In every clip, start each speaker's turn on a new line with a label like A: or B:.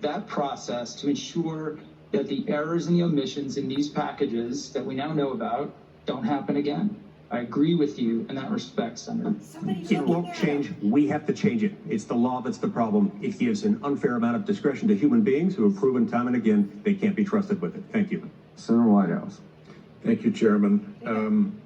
A: that process to ensure that the errors and the omissions in these packages that we now know about don't happen again. I agree with you in that respect, Senator.
B: It won't change. We have to change it. It's the law that's the problem. It gives an unfair amount of discretion to human beings who have proven time and again they can't be trusted with it. Thank you.
C: Senator Whitehouse.
D: Thank you, Chairman.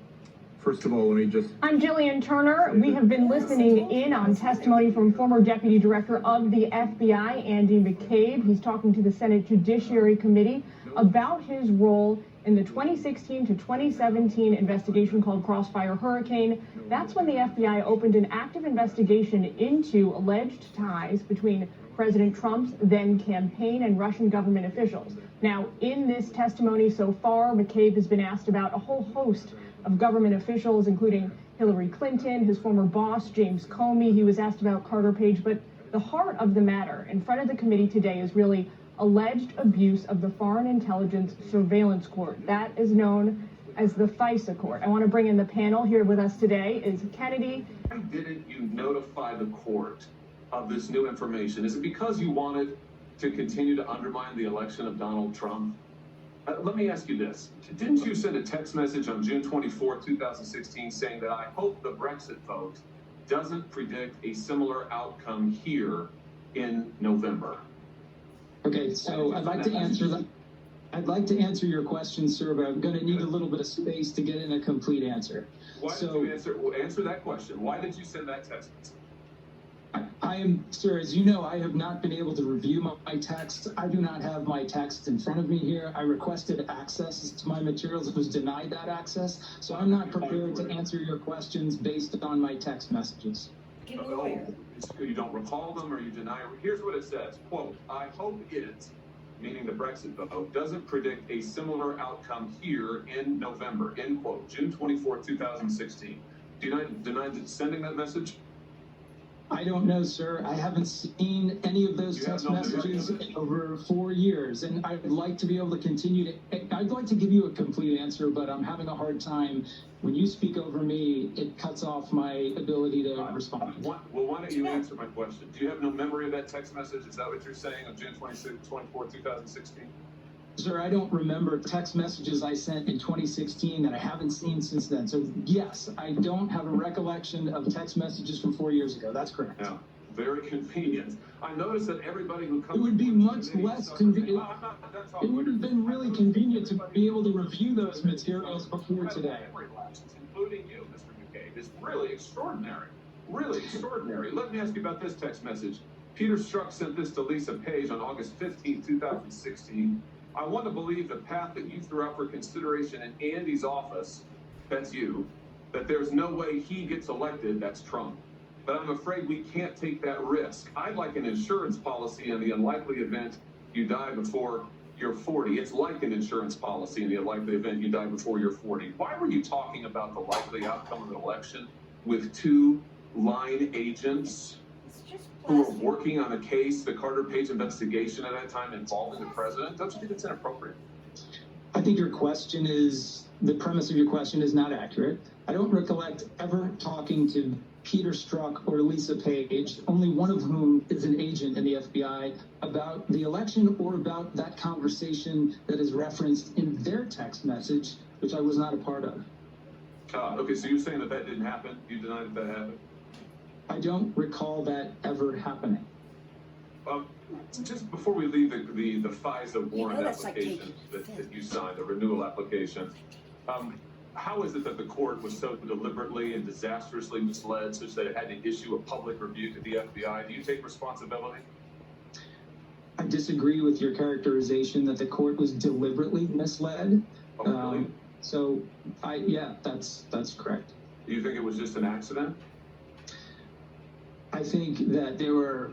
D: First of all, let me just...
E: I'm Jillian Turner. We have been listening in on testimony from former Deputy Director of the FBI, Andy McCabe. He's talking to the Senate Judiciary Committee about his role in the 2016 to 2017 investigation called Crossfire Hurricane. That's when the FBI opened an active investigation into alleged ties between President Trump's then campaign and Russian government officials. Now, in this testimony so far, McCabe has been asked about a whole host of government officials, including Hillary Clinton, his former boss, James Comey. He was asked about Carter Page, but the heart of the matter in front of the committee today is really alleged abuse of the Foreign Intelligence Surveillance Court. That is known as the FISA court. I want to bring in the panel. Here with us today is Kennedy.
F: Why didn't you notify the court of this new information? Is it because you wanted to continue to undermine the election of Donald Trump? Let me ask you this. Didn't you send a text message on June 24, 2016 saying that I hope the Brexit vote doesn't predict a similar outcome here in November?
A: Okay, so I'd like to answer that. I'd like to answer your question, sir, but I'm going to need a little bit of space to get in a complete answer.
F: Why did you answer that question? Why did you send that text message?
A: I am, sir, as you know, I have not been able to review my texts. I do not have my texts in front of me here. I requested access to my materials. It was denied that access. So I'm not prepared to answer your questions based on my text messages.
F: Oh, you don't recall them or you deny it? Here's what it says, quote, I hope it, meaning the Brexit vote, doesn't predict a similar outcome here in November, end quote, June 24, 2016. Do you deny sending that message?
A: I don't know, sir. I haven't seen any of those text messages in over 4 years, and I'd like to be able to continue to. I'd like to give you a complete answer, but I'm having a hard time. When you speak over me, it cuts off my ability to respond.
F: Well, why don't you answer my question? Do you have no memory of that text message? Is that what you're saying on June 24, 2016?
A: Sir, I don't remember text messages I sent in 2016 that I haven't seen since then. So yes, I don't have a recollection of text messages from 4 years ago. That's correct.
F: Yeah, very convenient. I noticed that everybody who comes...
A: It would be much less convenient. It would have been really convenient to be able to review those materials before today.
F: Including you, Mr. McCabe, is really extraordinary. Really extraordinary. Let me ask you about this text message. Peter Strzok sent this to Lisa Page on August 15, 2016. I want to believe the path that you threw out for consideration in Andy's office, that's you, that there's no way he gets elected, that's Trump. But I'm afraid we can't take that risk. I'd like an insurance policy in the unlikely event you die before you're 40. It's like an insurance policy in the unlikely event you die before you're 40. Why were you talking about the likely outcome of the election with two line agents who were working on a case, the Carter Page investigation at that time involving the president? Don't you think it's inappropriate?
A: I think your question is, the premise of your question is not accurate. I don't recollect ever talking to Peter Strzok or Lisa Page, only one of whom is an agent in the FBI, about the election or about that conversation that is referenced in their text message, which I was not a part of.
F: Okay, so you're saying that that didn't happen? You deny that happened?
A: I don't recall that ever happening.
F: Just before we leave the FISA warrant application that you signed, the renewal application, how is it that the court was so deliberately and disastrously misled such that it had to issue a public review to the FBI? Do you take responsibility?
A: I disagree with your characterization that the court was deliberately misled.
F: Oh, really?
A: Yeah, that's correct.
F: Do you think it was just an accident?
A: I think that there were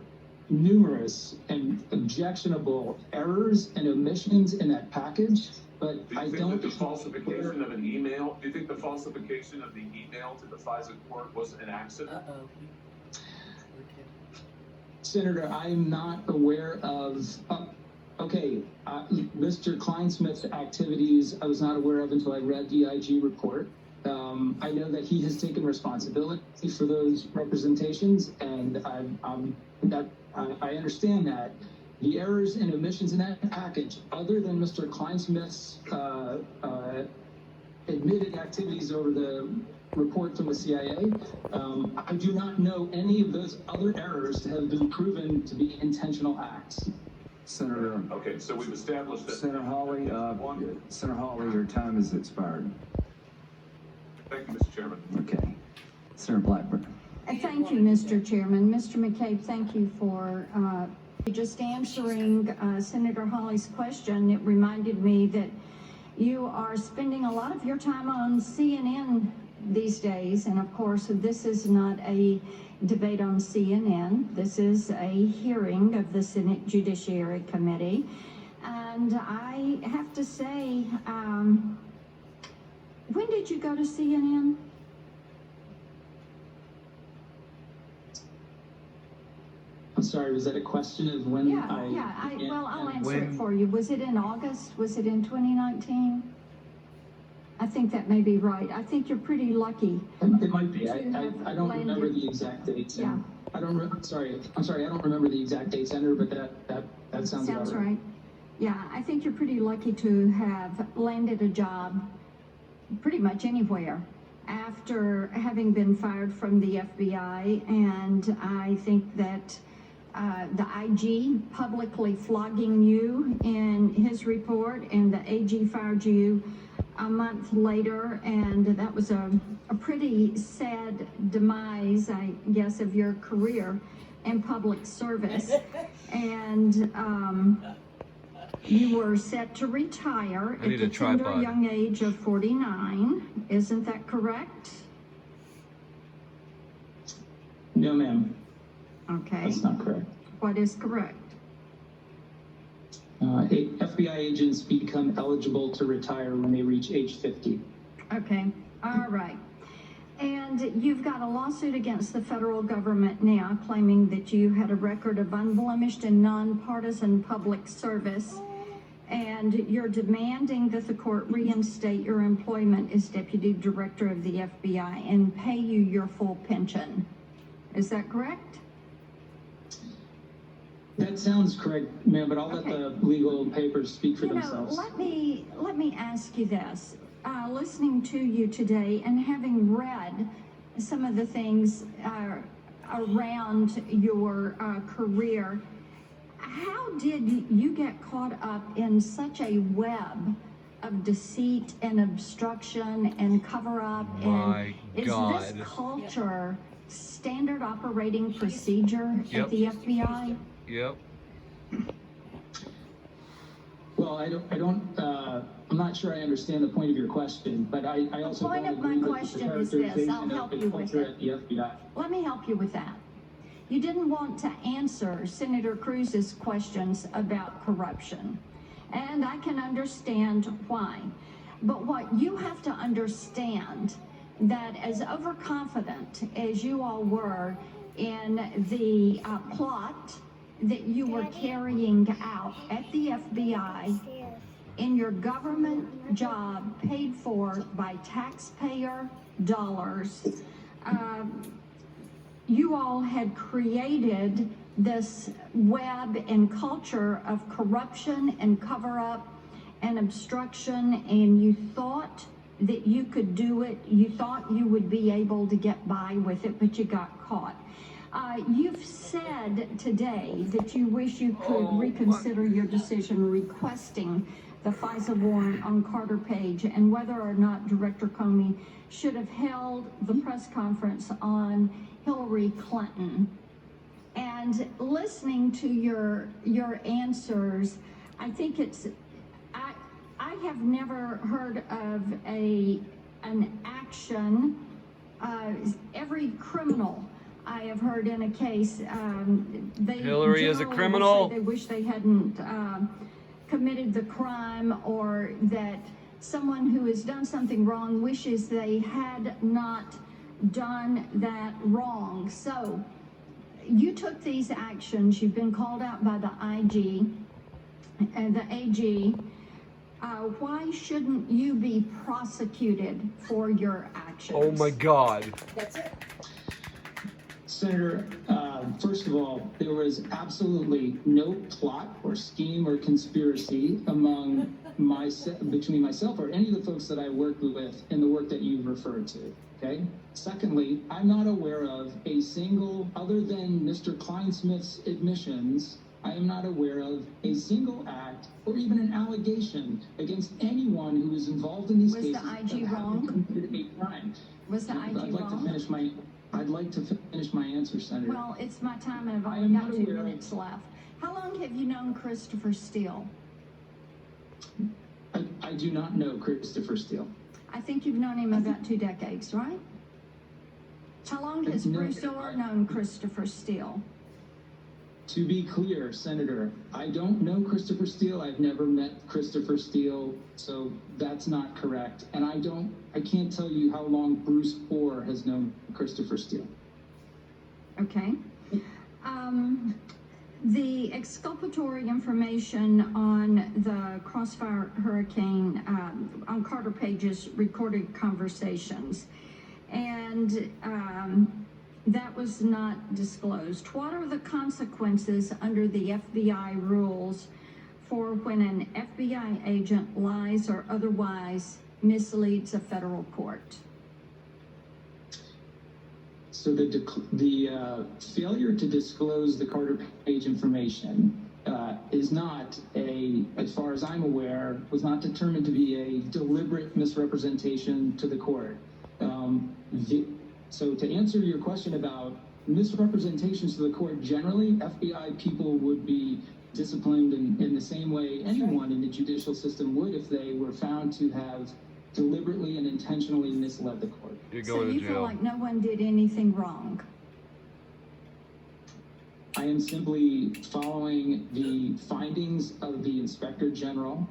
A: numerous and objectionable errors and omissions in that package, but I don't think
F: the falsification of an email, do you think the falsification of the email to the FISA court was an accident?
A: Senator, I'm not aware of, Mr. Kleinsmith's activities I was not aware of until I read the IG report. I know that he has taken responsibility for those representations, and I understand that. the errors and omissions in that package, other than Mr. Kleinsmith's admitted activities over the report from the CIA, I do not know any of those other errors to have been proven to be intentional acts.
C: Senator,
F: Okay, so we've established that.
C: Senator Hawley, your time has expired.
F: Thank you, Mr. Chairman.
C: Okay. Senator Blackburn.
G: Thank you, Mr. Chairman. Mr. McCabe, thank you for just answering Senator Hawley's question. It reminded me that you are spending a lot of your time on CNN these days, and of course, this is not a debate on CNN. This is a hearing of the Senate Judiciary Committee, and I have to say, when did you go to CNN?
A: I'm sorry, was that a question of when
G: Well, I'll answer it for you. Was it in August? Was it in 2019? I think that may be right. I think you're pretty lucky.
A: It might be. I don't remember the exact dates.
G: Yeah.
A: I'm sorry. I don't remember the exact date, Senator, but that sounds about right.
G: Yeah, I think you're pretty lucky to have landed a job pretty much anywhere after having been fired from the FBI, and I think that the IG publicly flogging you in his report, and the AG fired you a month later, and that was a pretty sad demise, I guess, of your career in public service. And you were set to retire at the tender young age of 49. Isn't that correct?
A: No, ma'am.
G: Okay.
A: That's not correct.
G: What is correct?
A: FBI agents become eligible to retire when they reach age 50.
G: Okay, all right. And you've got a lawsuit against the federal government now claiming that you had a record of unblemished and nonpartisan public service, and you're demanding that the court reinstate your employment as deputy director of the FBI and pay you your full pension. Is that correct?
A: That sounds correct, ma'am, but I'll let the legal papers speak for themselves.
G: Let me ask you this. Listening to you today and having read some of the things around your career, how did you get caught up in such a web of deceit and obstruction and cover-up? And is this culture standard operating procedure at the FBI?
H: Yep.
A: Well, I'm not sure I understand the point of your question, but I also
G: The point
A: don't
G: of my
A: agree with
G: question
A: the
G: is this. I'll
A: characterization
G: help
A: of
G: you
A: the
G: with
A: culture
G: it.
A: at the FBI.
G: Let me help you with that. You didn't want to answer Senator Cruz's questions about corruption, and I can understand why. But what you have to understand, that as overconfident as you all were in the plot that you were carrying out at the FBI in your government job paid for by taxpayer dollars, you all had created this web and culture of corruption and cover-up and obstruction, and you thought that you could do it. You thought you would be able to get by with it, but you got caught. You've said today that you wish you could reconsider your decision requesting the FISA warrant on Carter Page and whether or not Director Comey should have held the press conference on Hillary Clinton. And listening to your answers, I think I have never heard of an action. Every criminal I have heard in a case,
H: Hillary is a criminal.
G: They wish they hadn't committed the crime, or that someone who has done something wrong wishes they had not done that wrong. So you took these actions. You've been called out by the IG and the AG. Why shouldn't you be prosecuted for your actions?
H: Oh my God.
G: That's it.
A: Senator, first of all, there was absolutely no plot or scheme or conspiracy between myself or any of the folks that I worked with in the work that you've referred to. Okay. Secondly, I'm not aware of a single, other than Mr. Kleinsmith's admissions, I am not aware of a single act or even an allegation against anyone who is involved in these
G: Was
A: cases
G: the IG
A: that
G: wrong?
A: haven't committed a crime.
G: Was the IG wrong?
A: I'd like to finish my answer, Senator.
G: Well, it's my time and I've
A: I
G: only
A: am
G: got
A: not
G: 2
A: aware of-
G: minutes left. How long have you known Christopher Steele?
A: I do not know Christopher Steele.
G: I think you've known him about 2 decades, right? How long has
A: No,
G: Bruce Orr known Christopher Steele?
A: To be clear, Senator, I don't know Christopher Steele. I've never met Christopher Steele, so that's not correct. And I can't tell you how long Bruce Orr has known Christopher Steele.
G: Okay. The exculpatory information on the Crossfire Hurricane, on Carter Page's recorded conversations, and that was not disclosed. What are the consequences under the FBI rules for when an FBI agent lies or otherwise misleads a federal court?
A: So the failure to disclose the Carter Page information is not as far as I'm aware, was not determined to be a deliberate misrepresentation to the court. So to answer your question about misrepresentations to the court, generally, FBI people would be disciplined in the same way anyone in the judicial system would if they were found to have deliberately and intentionally misled the court.
H: You're
G: So
H: going
G: you
H: to
G: feel
H: jail.
G: like no one did anything wrong?
A: I am simply following the findings of the Inspector General,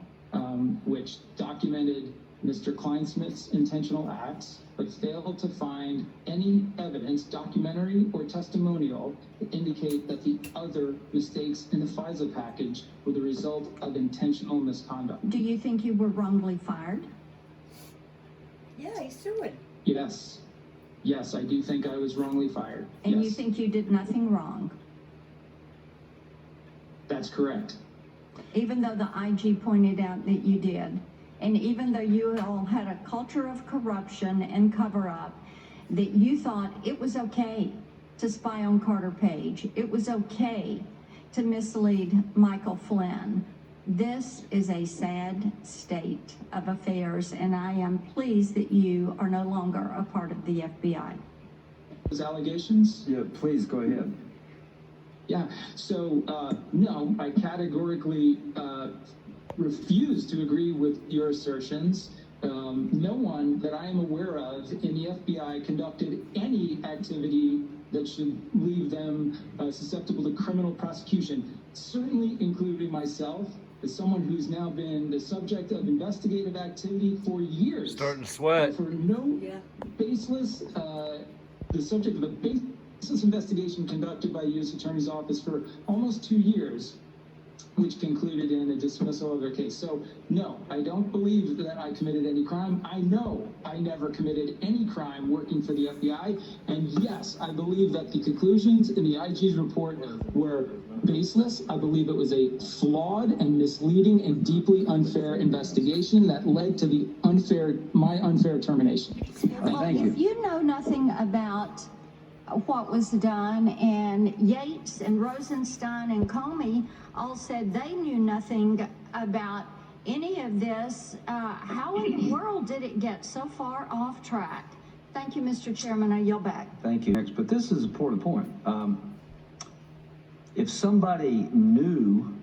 A: which documented Mr. Kleinsmith's intentional acts, but failed to find any evidence, documentary or testimonial, to indicate that the other mistakes in the FISA package were the result of intentional misconduct.
G: Do you think you were wrongly fired?
I: Yeah, he's suing.
A: Yes. Yes, I do think I was wrongly fired.
G: And you
A: Yes,
G: think you did nothing wrong,
A: that's correct.
G: even though the IG pointed out that you did? And even though you all had a culture of corruption and cover-up, that you thought it was okay to spy on Carter Page, it was okay to mislead Michael Flynn. This is a sad state of affairs, and I am pleased that you are no longer a part of the FBI.
A: Those allegations?
C: Yeah, please go ahead.
A: Yeah, so no, I categorically refuse to agree with your assertions. No one that I am aware of in the FBI conducted any activity that should leave them susceptible to criminal prosecution, certainly including myself, as someone who's now been the subject of investigative activity for years.
H: Starting to sweat.
A: For no
I: Yeah.
A: baseless, the subject of a baseless investigation conducted by the U.S. Attorney's Office for almost 2 years, which concluded in a dismissal of their case. So, no, I don't believe that I committed any crime. I know I never committed any crime working for the FBI. And yes, I believe that the conclusions in the IG's report were baseless. I believe it was a flawed and misleading and deeply unfair investigation that led to my unfair termination.
G: Well,
C: Thank you.
G: if you know nothing about what was done, and Yates and Rosenstein and Comey all said they knew nothing about any of this, how in the world did it get so far off track? Thank you, Mr. Chairman. I yield back.
C: Thank you. Next, but this is an important point. If somebody knew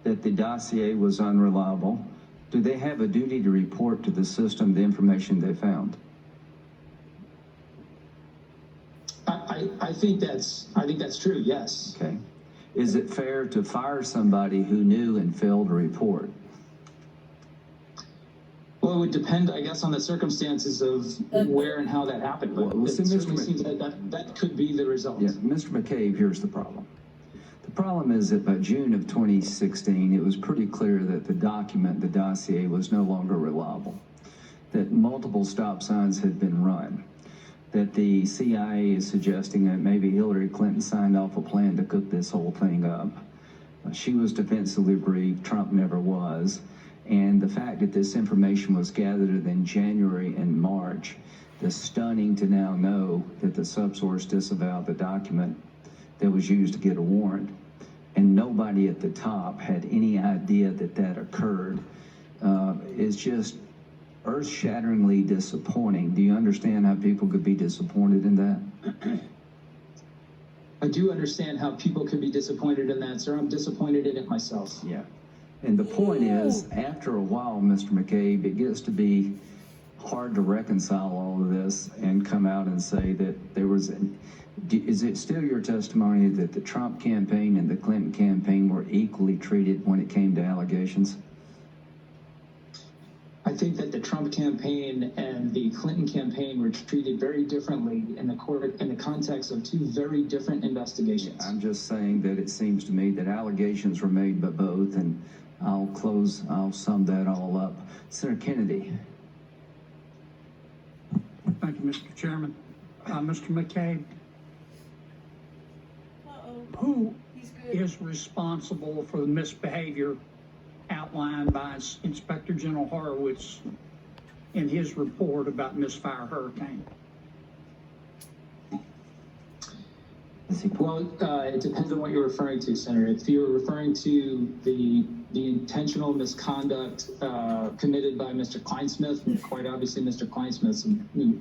C: that the dossier was unreliable, do they have a duty to report to the system the information they found?
A: I think that's true. Yes.
C: Okay. Is it fair to fire somebody who knew and failed to report?
A: Well, it would depend, I guess, on the circumstances of where and how that happened. But
C: Well,
A: it
C: see, Mr.
A: certainly seems that could be the result.
C: Yeah, Mr. McCabe, here's the problem. The problem is that by June of 2016, it was pretty clear that the dossier was no longer reliable, that multiple stop signs had been run, that the CIA is suggesting that maybe Hillary Clinton signed off a plan to cook this whole thing up. She was defensively briefed, Trump never was. And the fact that this information was gathered in January and March, the stunning to now know that the subsource disavowed the document that was used to get a warrant, and nobody at the top had any idea that that occurred, is just earth-shatteringly disappointing. Do you understand how people could be disappointed in that?
A: I do understand how people could be disappointed in that, sir. I'm disappointed in it myself.
C: Yeah. And the point is, after a while, Mr. McCabe, it gets to be hard to reconcile all of this and come out and say that there was is it still your testimony that the Trump campaign and the Clinton campaign were equally treated when it came to allegations?
A: I think that the Trump campaign and the Clinton campaign were treated very differently in the context of two very different investigations.
C: I'm just saying that it seems to me that allegations were made by both, and I'll sum that all up. Senator Kennedy.
J: Thank you, Mr. Chairman. Mr. McCabe, who is responsible for the misbehavior outlined by Inspector General Horowitz in his report about Misfire Hurricane?
A: Well, it depends on what you're referring to, Senator. If you're referring to the intentional misconduct committed by Mr. Kleinsmith, quite obviously Mr. Kleinsmith's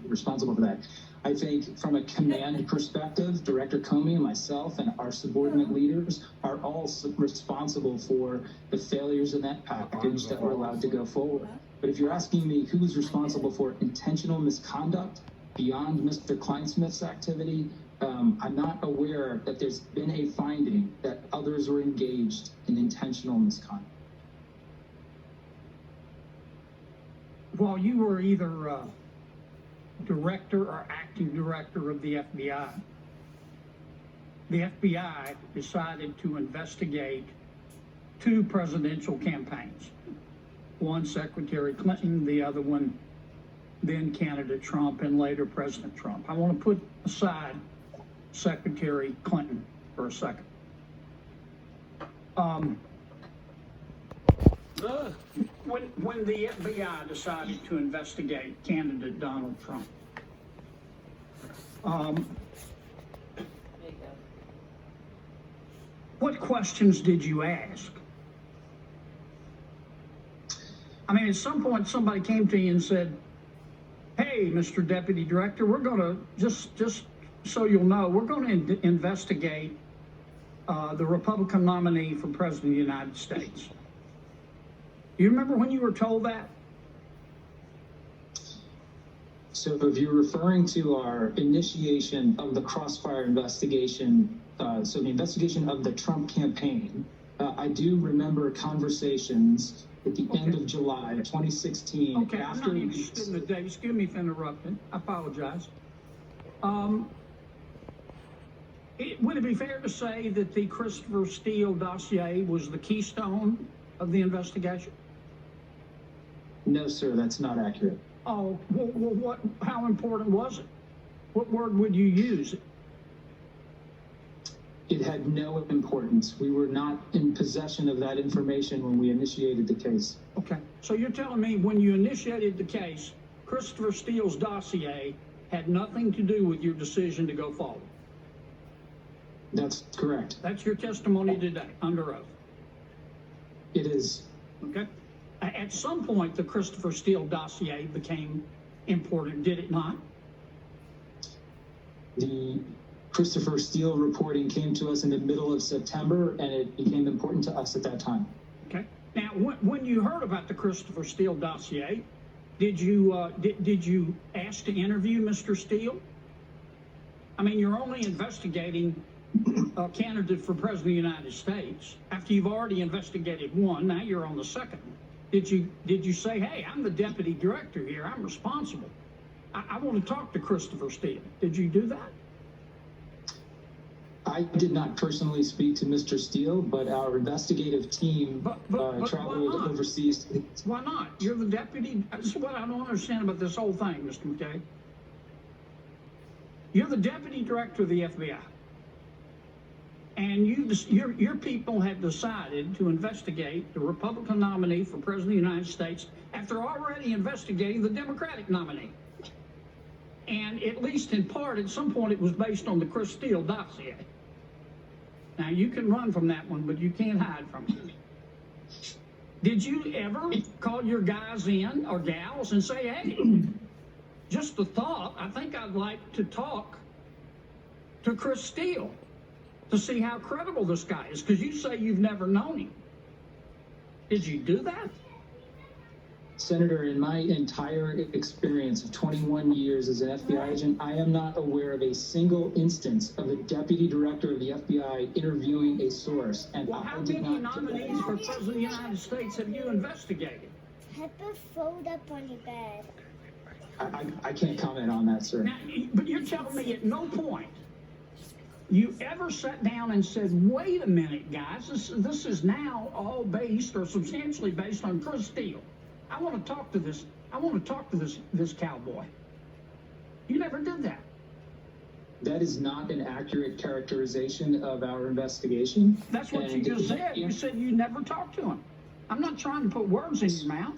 A: responsible for that. I think from a command perspective, Director Comey and myself and our subordinate leaders are all responsible for the failures in that package that were allowed to go forward. But if you're asking me who's responsible for intentional misconduct beyond Mr. Kleinsmith's activity, I'm not aware that there's been a finding that others were engaged in intentional misconduct.
J: While you were either director or acting director of the FBI decided to investigate two presidential campaigns. One, Secretary Clinton, the other one, then candidate Trump and later President Trump. I want to put aside Secretary Clinton for a second. When the FBI decided to investigate candidate Donald Trump, what questions did you ask? I mean, at some point somebody came to you and said, "Hey, Mr. Deputy Director, we're going to, just so you'll know, we're going to investigate the Republican nominee for President of the United States." You remember when you were told that?
A: So if you're referring to our initiation of the Crossfire investigation, so the investigation of the Trump campaign, I do remember conversations at the end of July 2016.
J: Okay, I'm not interested in the dates. Excuse me for interrupting. I apologize. Would it be fair to say that the Christopher Steele dossier was the keystone of the investigation?
A: No, sir, that's not accurate.
J: Oh, well, how important was it? What word would you use?
A: It had no importance. We were not in possession of that information when we initiated the case.
J: Okay, so you're telling me when you initiated the case, Christopher Steele's dossier had nothing to do with your decision to go forward?
A: That's correct.
J: That's your testimony today, under oath?
A: It is.
J: Okay. At some point, the Christopher Steele dossier became important, did it not?
A: The Christopher Steele reporting came to us in the middle of September, and it became important to us at that time.
J: Okay. Now, when you heard about the Christopher Steele dossier, did you did you ask to interview Mr. Steele? I mean, you're only investigating a candidate for President of the United States. After you've already investigated one, now you're on the second. Did you say, "Hey, I'm the deputy director here. I'm responsible. I want to talk to Christopher Steele"? Did you do that?
A: I did not personally speak to Mr. Steele, but our investigative team traveled overseas.
J: Why not? You're the deputy. This is what I don't understand about this whole thing, Mr. McCabe. You're the deputy director of the FBI. And your people have decided to investigate the Republican nominee for President of the United States after already investigating the Democratic nominee. And at least in part, at some point, it was based on the Chris Steele dossier. Now, you can run from that one, but you can't hide from it. Did you ever call your guys in, or gals, and say, hey, just a thought, I think I'd like to talk to Chris Steele to see how credible this guy is? Because you say you've never known him. Did you do that?
A: Senator, in my entire experience of 21 years as an FBI agent, I am not aware of a single instance of a deputy director of the FBI interviewing a source. And
J: Well, how
A: I did
J: many
A: not
J: nominees for President of the United States have you investigated?
I: Pepper, fold up on your bed.
A: I can't comment on that, sir.
J: Now, but you're telling me at no point you ever sat down and said, wait a minute, guys, this is now all based or substantially based on Chris Steele. I want to talk to this cowboy. You never did that.
A: That is not an accurate characterization of our investigation.
J: That's what you
A: And
J: just said. You said you never talked to him. I'm not trying to put words in your mouth.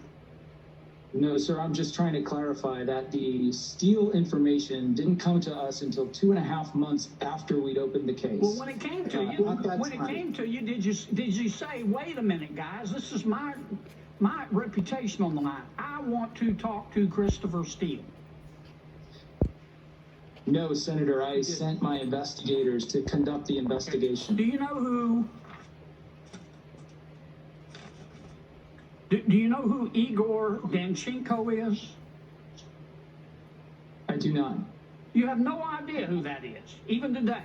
A: No, sir, I'm just trying to clarify that the Steele information didn't come to us until 2.5 months after we'd opened the case.
J: Well, when it came to you, did you say, wait a minute, guys, this is my reputation on the line. I want to talk to Christopher Steele.
A: No, Senator, I sent my investigators to conduct the investigation.
J: Do you know who? Do you know who Igor Danchenko is?
A: I do not.
J: You have no idea who that is, even today.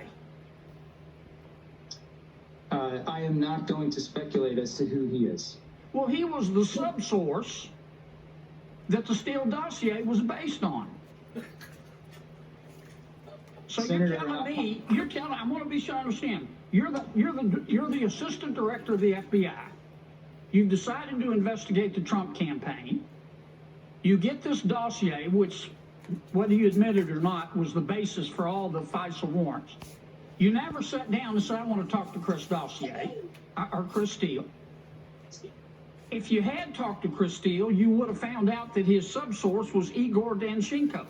A: I am not going to speculate as to who he is.
J: Well, he was the subsource that the Steele dossier was based on. So
A: Senator,
J: you're telling, I want to be sure I understand. You're the assistant director of the FBI. You've decided to investigate the Trump campaign. You get this dossier, which, whether you admit it or not, was the basis for all the FISA warrants. You never sat down and said, I want to talk to Chris Dossier, or Chris Steele. If you had talked to Chris Steele, you would have found out that his subsource was Igor Danchenko.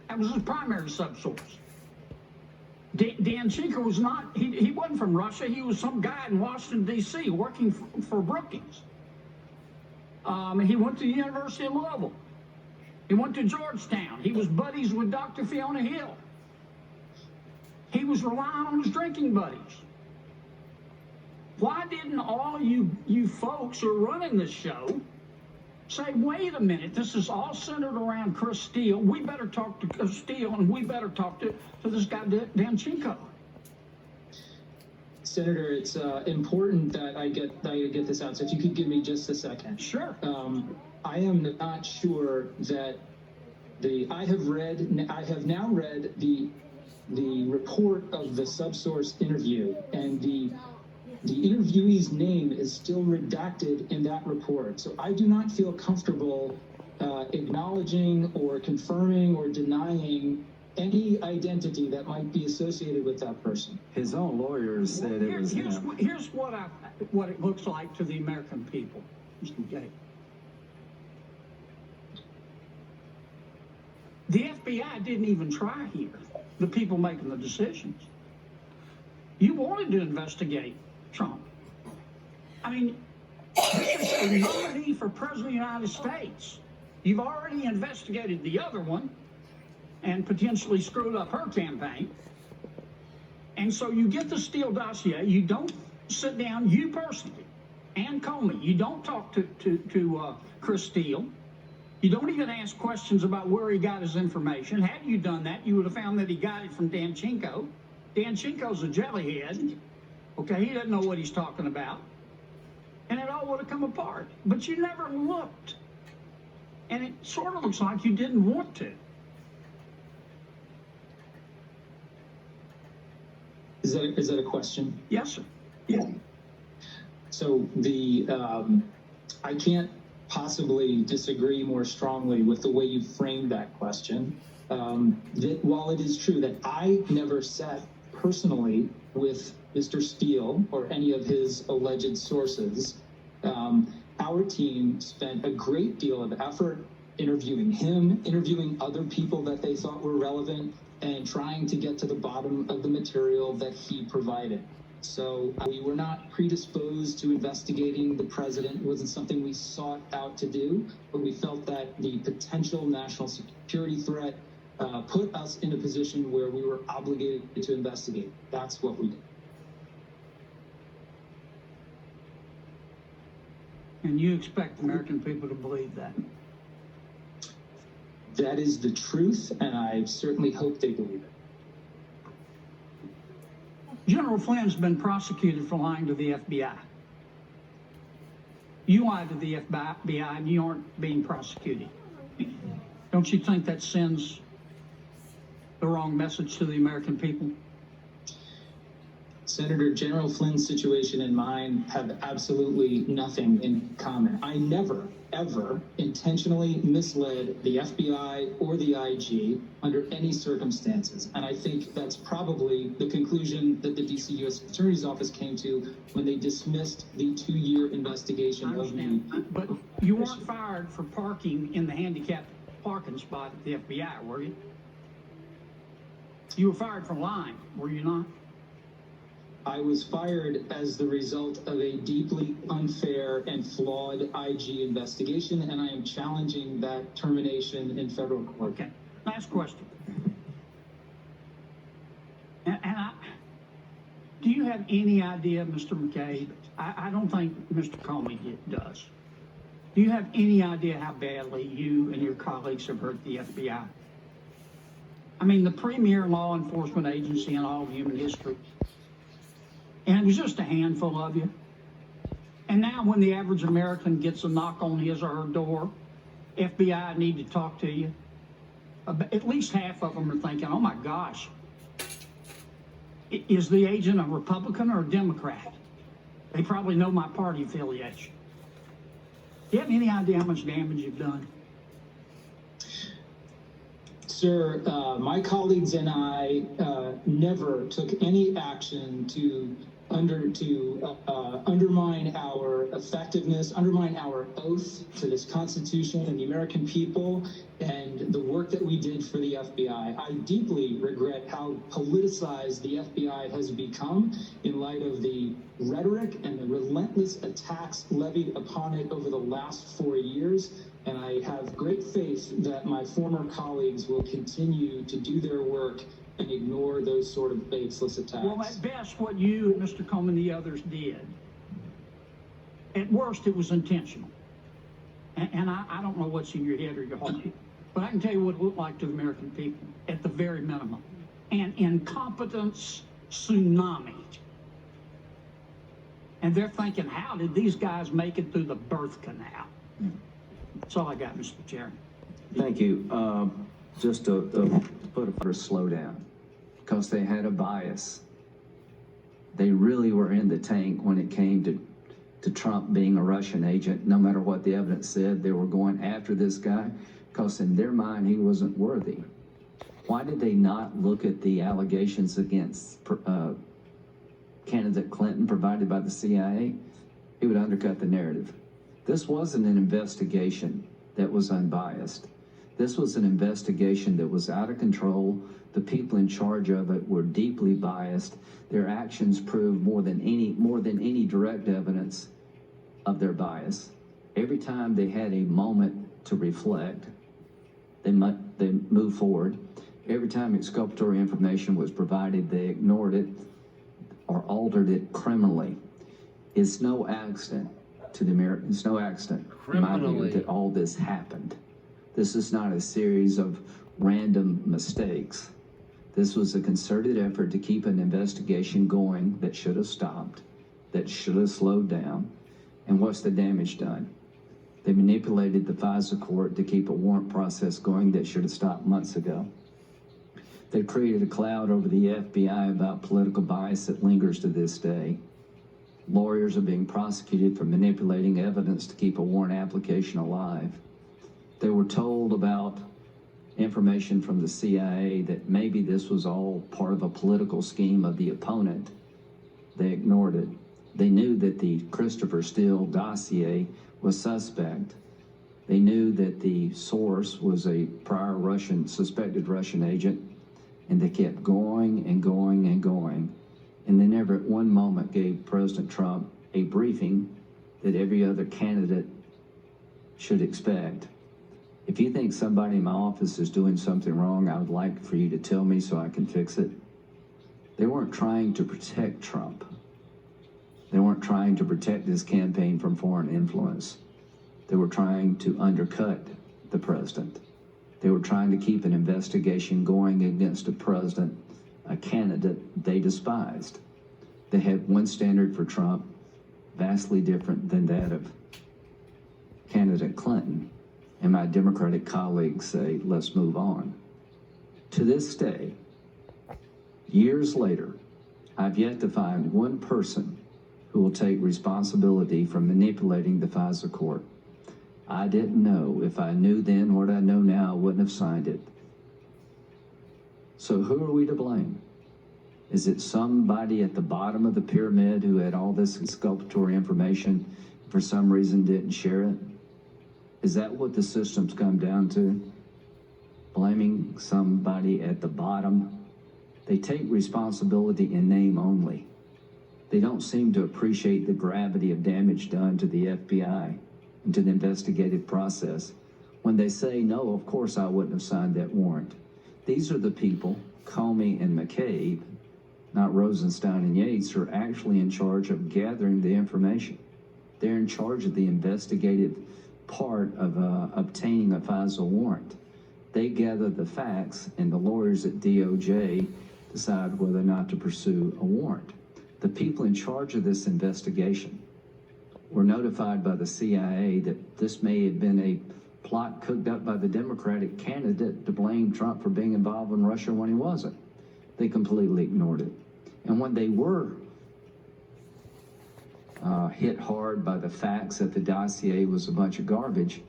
J: That was his primary subsource. Danchenko was not, he wasn't from Russia. He was some guy in Washington, D.C. working for Brookings. He went to the University of Louisville. He went to Georgetown. He was buddies with Dr. Fiona Hill. He was relying on his drinking buddies. Why didn't all of you folks who are running this show say, wait a minute, this is all centered around Chris Steele. We better talk to Chris Steele, and we better talk to this guy, Danchenko.
A: Senator, it's important that I get this out. So if you could give me just a second.
J: Sure.
A: I am not sure that I have now read the report of the subsource interview, and the interviewee's name is still redacted in that report. So I do not feel comfortable acknowledging or confirming or denying any identity that might be associated with that person.
C: His own lawyers said it was him.
J: Here's what it looks like to the American people, Mr. McCabe. The FBI didn't even try here, the people making the decisions. You wanted to investigate Trump. I mean, this is a nominee for President of the United States. You've already investigated the other one and potentially screwed up her campaign. And so you get the Steele dossier. You don't sit down, you personally, and Comey, you don't talk to Chris Steele. You don't even ask questions about where he got his information. Had you done that, you would have found that he got it from Danchenko. Danchenko's a jellyhead. Okay, he doesn't know what he's talking about. And it all would have come apart. But you never looked. And it sort of looks like you didn't want to.
A: Is that a question?
J: Yes, sir.
A: Yeah. So I can't possibly disagree more strongly with the way you framed that question. that while it is true that I never sat personally with Mr. Steele or any of his alleged sources, our team spent a great deal of effort interviewing him, interviewing other people that they thought were relevant, and trying to get to the bottom of the material that he provided. So we were not predisposed to investigating the president. It wasn't something we sought out to do, but we felt that the potential national security threat put us in a position where we were obligated to investigate. That's what we did.
J: And you expect American people to believe that?
A: That is the truth, and I certainly hope they believe it.
J: General Flynn's been prosecuted for lying to the FBI. You lied to the FBI and you aren't being prosecuted. Don't you think that sends the wrong message to the American people?
A: Senator, General Flynn's situation and mine have absolutely nothing in common. I never, ever intentionally misled the FBI or the IG under any circumstances. And I think that's probably the conclusion that the DC U.S. Attorney's Office came to when they dismissed the 2-year investigation of me.
J: But you weren't fired for parking in the handicapped parking spot at the FBI, were you? You were fired for lying, were you not?
A: I was fired as the result of a deeply unfair and flawed IG investigation, and I am challenging that termination in federal court.
J: Okay. Last question. Do you have any idea, Mr. McCabe? I don't think Mr. Comey does. Do you have any idea how badly you and your colleagues have hurt the FBI? I mean, the premier law enforcement agency in all of human history. And it was just a handful of you. And now when the average American gets a knock on his or her door, FBI, I need to talk to you. At least half of them are thinking, oh my gosh, is the agent a Republican or a Democrat? They probably know my party affiliation. Do you have any idea how much damage you've done?
A: Sir, my colleagues and I never took any action to undermine our effectiveness, undermine our oath to this Constitution and the American people, and the work that we did for the FBI. I deeply regret how politicized the FBI has become in light of the rhetoric and the relentless attacks levied upon it over the last 4 years. And I have great faith that my former colleagues will continue to do their work and ignore those sort of baseless attacks.
J: Well, at best, what you, Mr. Comey, and the others did, at worst, it was intentional. And I don't know what's in your head or your heart, but I can tell you what it looked like to the American people, at the very minimum. An incompetence tsunami. And they're thinking, how did these guys make it through the birth canal? That's all I got, Mr. Chairman.
C: Thank you. Just to put a slowdown, because they had a bias. They really were in the tank when it came to Trump being a Russian agent. No matter what the evidence said, they were going after this guy because in their mind he wasn't worthy. Why did they not look at the allegations against candidate Clinton provided by the CIA? It would undercut the narrative. This wasn't an investigation that was unbiased. This was an investigation that was out of control. The people in charge of it were deeply biased. Their actions proved more than any direct evidence of their bias. Every time they had a moment to reflect, they moved forward. Every time exculpatory information was provided, they ignored it or altered it criminally. It's no accident to the Americans. It's no accident, in my view, that all this happened. This is not a series of random mistakes. This was a concerted effort to keep an investigation going that should have stopped, that should have slowed down. And what's the damage done? They manipulated the FISA court to keep a warrant process going that should have stopped months ago. They created a cloud over the FBI about political bias that lingers to this day. Lawyers are being prosecuted for manipulating evidence to keep a warrant application alive. They were told about information from the CIA that maybe this was all part of a political scheme of the opponent, they ignored it. They knew that the Christopher Steele dossier was suspect. They knew that the source was a prior suspected Russian agent, and they kept going and going and going. And they never at one moment gave President Trump a briefing that every other candidate should expect. If you think somebody in my office is doing something wrong, I would like for you to tell me so I can fix it. They weren't trying to protect Trump. They weren't trying to protect this campaign from foreign influence. They were trying to undercut the president. They were trying to keep an investigation going against a president, a candidate they despised. They had one standard for Trump, vastly different than that of candidate Clinton. And my Democratic colleagues say, let's move on. To this day, years later, I've yet to find one person who will take responsibility for manipulating the FISA court. I didn't know. If I knew then what I know now, I wouldn't have signed it. So who are we to blame? Is it somebody at the bottom of the pyramid who had all this exculpatory information, for some reason didn't share it? Is that what the system's come down to? Blaming somebody at the bottom? They take responsibility in name only. They don't seem to appreciate the gravity of damage done to the FBI and to the investigative process when they say, no, of course I wouldn't have signed that warrant. These are the people, Comey and McCabe, not Rosenstein and Yates, who are actually in charge of gathering the information. They're in charge of the investigative part of obtaining a FISA warrant. They gather the facts, and the lawyers at DOJ decide whether or not to pursue a warrant. The people in charge of this investigation were notified by the CIA that this may have been a plot cooked up by the Democratic candidate to blame Trump for being involved in Russia when he wasn't. They completely ignored it. And when they were hit hard by the facts that the dossier was a bunch of garbage,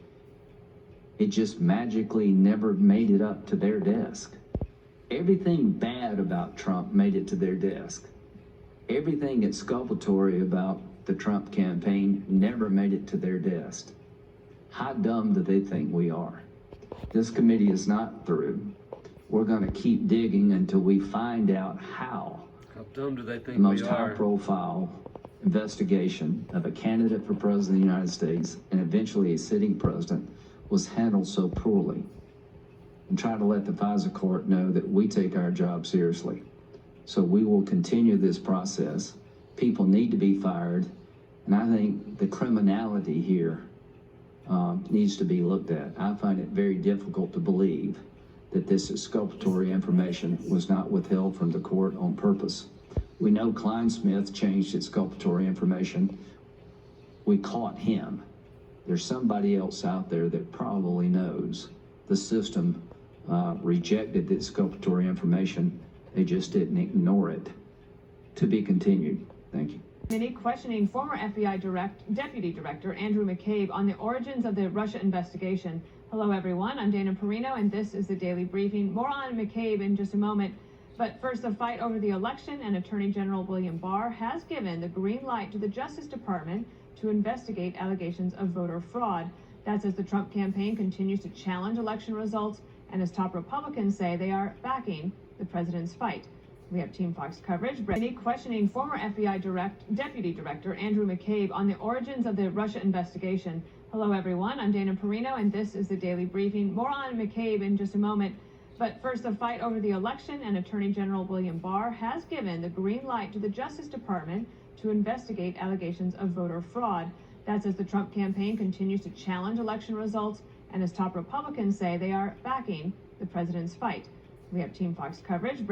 C: it just magically never made it up to their desk. Everything bad about Trump made it to their desk. Everything exculpatory about the Trump campaign never made it to their desk. How dumb do they think we are? This committee is not through. We're going to keep digging until we find out how
H: dumb do they think
C: the most
H: we are?
C: high-profile investigation of a candidate for president of the United States and eventually a sitting president was handled so poorly, and try to let the FISA court know that we take our job seriously. So we will continue this process. People need to be fired, and I think the criminality here needs to be looked at. I find it very difficult to believe that this exculpatory information was not withheld from the court on purpose. We know Kleinsmith changed exculpatory information. We caught him. There's somebody else out there that probably knows. The system rejected the exculpatory information. They just didn't ignore it. To be continued. Thank you.
E: Committee questioning former FBI Deputy Director Andrew McCabe on the origins of the Russia investigation. Hello, everyone. I'm Dana Perino, and this is the Daily Briefing. More on McCabe in just a moment. But first, the fight over the election, and Attorney General William Barr has given the green light to the Justice Department to investigate allegations of voter fraud. That's as the Trump campaign continues to challenge election results, and as top Republicans say they are backing the president's fight. We have Team Fox coverage. Questioning former FBI Deputy Director Andrew McCabe on the origins of the Russia investigation. Hello, everyone. I'm Dana Perino, and this is the Daily Briefing. More on McCabe in just a moment. But first, the fight over the election, and Attorney General William Barr has given the green light to the Justice Department to investigate allegations of voter fraud. That's as the Trump campaign continues to challenge election results, and as top Republicans say they are backing the president's fight. We have Team Fox coverage.